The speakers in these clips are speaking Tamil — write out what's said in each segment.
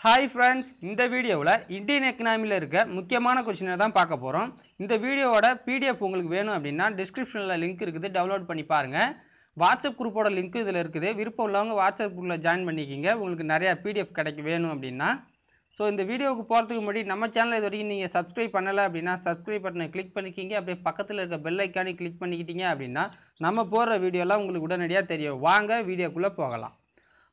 ஹாய் ஃப்ரெண்ட்ஸ், இந்த வீடியோவில் இந்தியன் எக்கனாமியில் இருக்க முக்கியமான கொஸ்டினை தான் பார்க்க போகிறோம். இந்த வீடியோவோட பிடிஎஃப் உங்களுக்கு வேணும் அப்படின்னா டிஸ்கிரிப்ஷனில் லிங்க் இருக்குது, டவுன்லோட் பண்ணி பாருங்கள். வாட்ஸ்அப் குரூப்போட லிங்க் இதில் இருக்குது. விருப்பம் உள்ளவங்க வாட்ஸ்அப் குரூப்பில் ஜாயின் பண்ணிக்கிங்க. உங்களுக்கு நிறையா பிடிஎஃப் வேணும் அப்படின்னா. ஸோ இந்த வீடியோவுக்கு போகிறதுக்கு முன்னாடி நம்ம சேனல் இது வரைக்கும் நீங்கள் சப்ஸ்கிரைப் பண்ணலை அப்படின்னா சப்ஸ்கிரைப் பட்டனை கிளிக் பண்ணிக்கிங்க. அப்படியே பக்கத்தில் இருக்க பெல் ஐக்கானே கிளிக் பண்ணிக்கிட்டீங்க அப்படின்னா நம்ம போடுற வீடியோலாம் உங்களுக்கு உடனடியாக தெரியும். வாங்க வீடியோக்குள்ளே போகலாம்.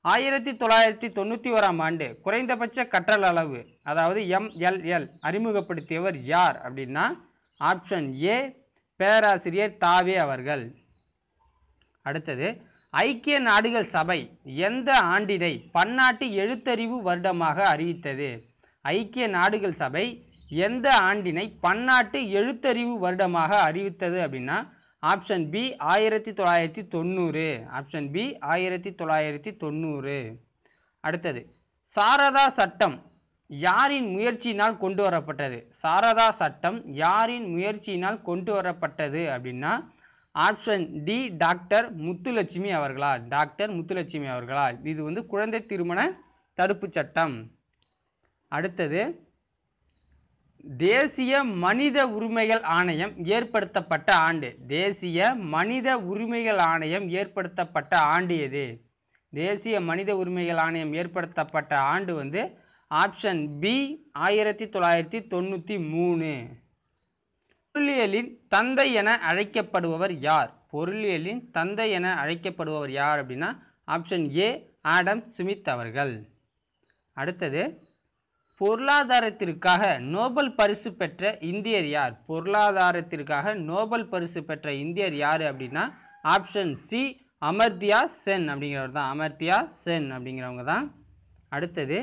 1991ஆம் ஆண்டு குறைந்தபட்ச கற்றல் அளவு அதாவது MLL அறிமுகப்படுத்தியவர் யார் அப்படின்னா ஆப்ஷன் ஏ பேராசிரியர் தாவே அவர்கள். அடுத்தது, ஐக்கிய நாடுகள் சபை எந்த ஆண்டினை பன்னாட்டு எழுத்தறிவு வருடமாக அறிவித்தது? ஐக்கிய நாடுகள் சபை எந்த ஆண்டினை பன்னாட்டு எழுத்தறிவு வருடமாக அறிவித்தது அப்படின்னா ஆப்ஷன் பி 1990. Option B 1990. அடுத்தது, சாரதா சட்டம் யாரின் முயற்சியினால் கொண்டு வரப்பட்டது? சாரதா சட்டம் யாரின் முயற்சியினால் கொண்டு வரப்பட்டது அப்படின்னா ஆப்ஷன் டி டாக்டர் முத்துலட்சுமி அவர்களா? டாக்டர் முத்துலட்சுமி அவர்களா? இது குழந்தை திருமண தடுப்பு சட்டம். அடுத்தது, தேசிய மனித உரிமைகள் ஆணையம் ஏற்படுத்தப்பட்ட ஆண்டு. தேசிய மனித உரிமைகள் ஆணையம் ஏற்படுத்தப்பட்ட ஆண்டு எது? தேசிய மனித உரிமைகள் ஆணையம் ஏற்படுத்தப்பட்ட ஆண்டு ஆப்ஷன் பி 1993. பொருளியலின் தந்தை என அழைக்கப்படுபவர் யார்? பொருளியலின் தந்தை என அழைக்கப்படுபவர் யார் அப்படின்னா ஆப்ஷன் ஏ ஆடம் ஸ்மித் அவர்கள். அடுத்தது, பொருளாதாரத்திற்காக நோபல் பரிசு பெற்ற இந்தியர் யார்? பொருளாதாரத்திற்காக நோபல் பரிசு பெற்ற இந்தியர் யார் அப்படின்னா ஆப்ஷன் சி அமர்த்தியா சென் அப்படிங்கிறவர் தான். அமர்த்தியா சென் அப்படிங்கிறவங்க தான். அடுத்தது,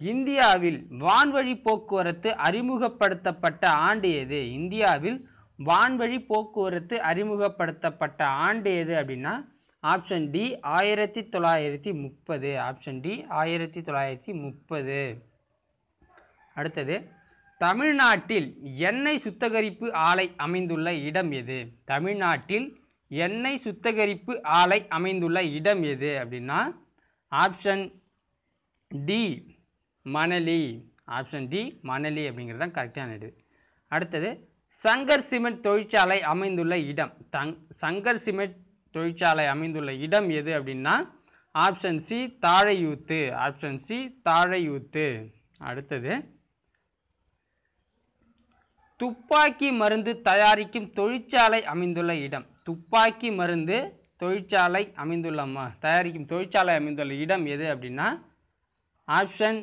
இந்தியாவில் வான்வழி போக்குவரத்து அறிமுகப்படுத்தப்பட்ட ஆண்டு எது? இந்தியாவில் வான்வழி போக்குவரத்து அறிமுகப்படுத்தப்பட்ட ஆண்டு எது அப்படின்னா ஆப்ஷன் டி 1930. Option D 1930. அடுத்தது, தமிழ்நாட்டில் எண்ணெய் சுத்திகரிப்பு ஆலை அமைந்துள்ள இடம் எது? தமிழ்நாட்டில் எண்ணெய் சுத்திகரிப்பு ஆலை அமைந்துள்ள இடம் எது அப்படின்னா option D Manali. Option D Manali அப்படிங்கிறது தான் கரெக்டான இது. அடுத்தது, சங்கர் சிமெண்ட் தொழிற்சாலை அமைந்துள்ள இடம். சங்கர் சிமெண்ட் தொழிற்சாலை அமைந்துள்ள இடம் எது அப்படின்னா option C Thazhaiyuthu. Option C Thazhaiyuthu. அடுத்தது, துப்பாக்கி மருந்து தயாரிக்கும் தொழிற்சாலை அமைந்துள்ள இடம். துப்பாக்கி மருந்து தொழிற்சாலை தயாரிக்கும் தொழிற்சாலை அமைந்துள்ள இடம் எது அப்படின்னா option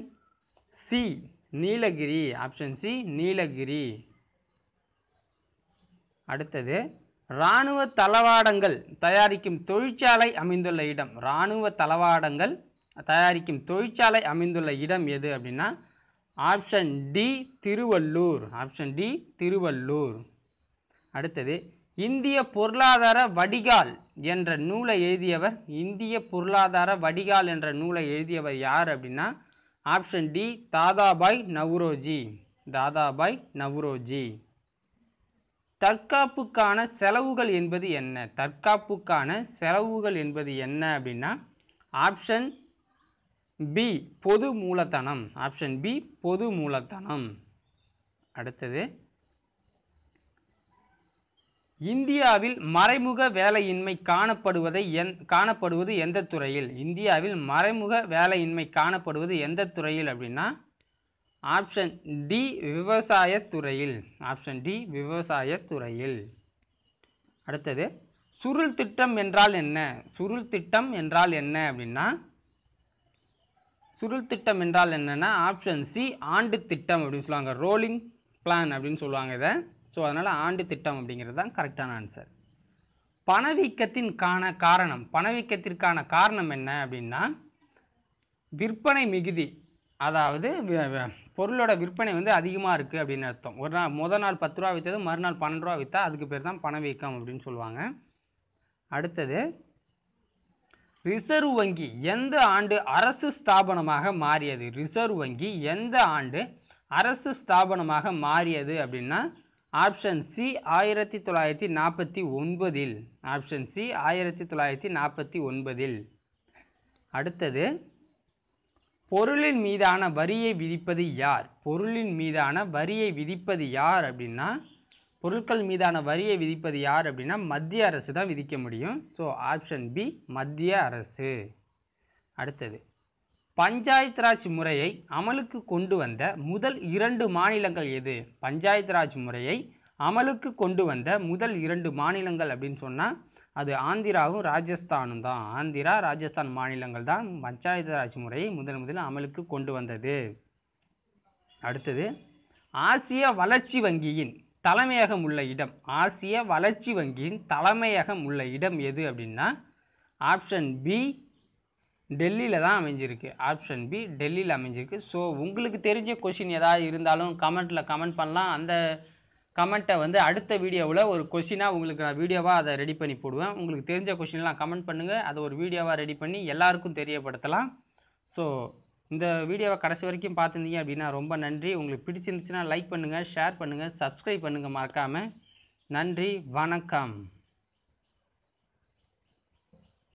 C Nilgiri. Option C Nilgiri. அடுத்தது, இராணுவ தளவாடங்கள் தயாரிக்கும் தொழிற்சாலை அமைந்துள்ள இடம். இராணுவ தளவாடங்கள் தயாரிக்கும் தொழிற்சாலை அமைந்துள்ள இடம் எது அப்படின்னா option D Tiruvallur. Option D Tiruvallur. அடுத்தது, இந்திய பொருளாதார வடிகால் என்ற நூலை எழுதியவர்? இந்திய பொருளாதார வடிகால் என்ற நூலை எழுதியவர் யார் அப்படின்னா ஆப்ஷன் டி தாதாபாய் நவ்ரோஜி. தாதாபாய் நவ்ரோஜி. தற்காப்புக்கான செலவுகள் என்பது என்ன? தற்காப்புக்கான செலவுகள் என்பது என்ன அப்படின்னா ஆப்ஷன் பி பொது மூலதனம். ஆப்ஷன் பி பொது மூலதனம். அடுத்தது, இந்தியாவில் மறைமுக வேலையின்மை காணப்படுவது எந்த துறையில்? இந்தியாவில் மறைமுக வேலையின்மை காணப்படுவது எந்த துறையில் அப்படின்னா ஆப்ஷன் டி விவசாயத்துறையில். ஆப்ஷன் டி விவசாயத்துறையில். அடுத்தது, சுருள் திட்டம் என்றால் என்ன? சுருள் திட்டம் என்றால் என்ன அப்படின்னா சுருள் திட்டம் என்றால் என்னன்னா ஆப்ஷன் சி ஆண்டு திட்டம் அப்படின்னு சொல்லுவாங்க. ரோலிங் பிளான் அப்படின்னு சொல்லுவாங்க இதை. ஸோ அதனால் ஆண்டு திட்டம் அப்படிங்கிறது தான் கரெக்டான ஆன்சர். பணவீக்கத்திற்கான காரணம் என்ன அப்படின்னா விற்பனை மிகுதி. அதாவது பொருளோட விற்பனை அதிகமாக இருக்குது அப்படின்னு அர்த்தம். ஒரு நாள் முதல் நாள் 10 ரூபா விற்றது மறுநாள் 12 ரூபா விற்றா அதுக்கு பேர் தான் பணவீக்கம் அப்படின்னு சொல்லுவாங்க. அடுத்தது, ரிசர்வ் வங்கி எந்த ஆண்டு அரசு ஸ்தாபனமாக மாறியது? ரிசர்வ் வங்கி எந்த ஆண்டு அரசு ஸ்தாபனமாக மாறியது அப்படின்னா ஆப்ஷன் சி 1949. Option C 1949. அடுத்தது, பொருளின் மீதான வரியை விதிப்பது யார்? பொருளின் மீதான வரியை விதிப்பது யார் அப்படின்னா, பொருட்கள் மீதான வரியை விதிப்பது யார் அப்படின்னா மத்திய அரசு தான் விதிக்க முடியும். ஸோ ஆப்ஷன் பி மத்திய அரசு. அடுத்தது, பஞ்சாயத்து ராஜ் முறையை அமலுக்கு கொண்டு வந்த முதல் 2 மாநிலங்கள் எது? பஞ்சாயத்து ராஜ் முறையை அமலுக்கு கொண்டு வந்த முதல் 2 மாநிலங்கள் அப்படின்னு சொன்னால் அது ஆந்திராவும் ராஜஸ்தானும் தான். ஆந்திரா, ராஜஸ்தான் மாநிலங்கள் தான் பஞ்சாயத்து ராஜ் முறையை முதலில் அமலுக்கு கொண்டு வந்தது. அடுத்தது, ஆசிய வளர்ச்சி வங்கியின் தலைமையகம் உள்ள இடம். ஆசிய வளர்ச்சி வங்கியின் தலைமையகம் உள்ள இடம் எது அப்படின்னா ஆப்ஷன் பி டெல்லியில் தான் அமைஞ்சிருக்கு. ஆப்ஷன் பி டெல்லியில் அமைஞ்சிருக்கு. ஸோ உங்களுக்கு தெரிஞ்ச கொஷின் ஏதாவது இருந்தாலும் கமெண்ட்டில் கமெண்ட் பண்ணலாம். அந்த கமெண்ட்டை வந்து அடுத்த வீடியோவில் ஒரு கொஷினாக உங்களுக்கு நான் வீடியோவாக அதை ரெடி பண்ணி போடுவேன். உங்களுக்கு தெரிஞ்ச கொஷின்லாம் கமெண்ட் பண்ணுங்கள். அதை ஒரு வீடியோவாக ரெடி பண்ணி எல்லாருக்கும் தெரியப்படுத்தலாம். ஸோ இந்த வீடியோவை கடைசி வரைக்கும் பார்த்துருந்தீங்க அப்படின்னா ரொம்ப நன்றி. உங்களுக்கு பிடிச்சிருந்துச்சுன்னா லைக் பண்ணுங்கள், ஷேர் பண்ணுங்கள், சப்ஸ்கிரைப் பண்ணுங்கள் மறக்காமல். நன்றி, வணக்கம்.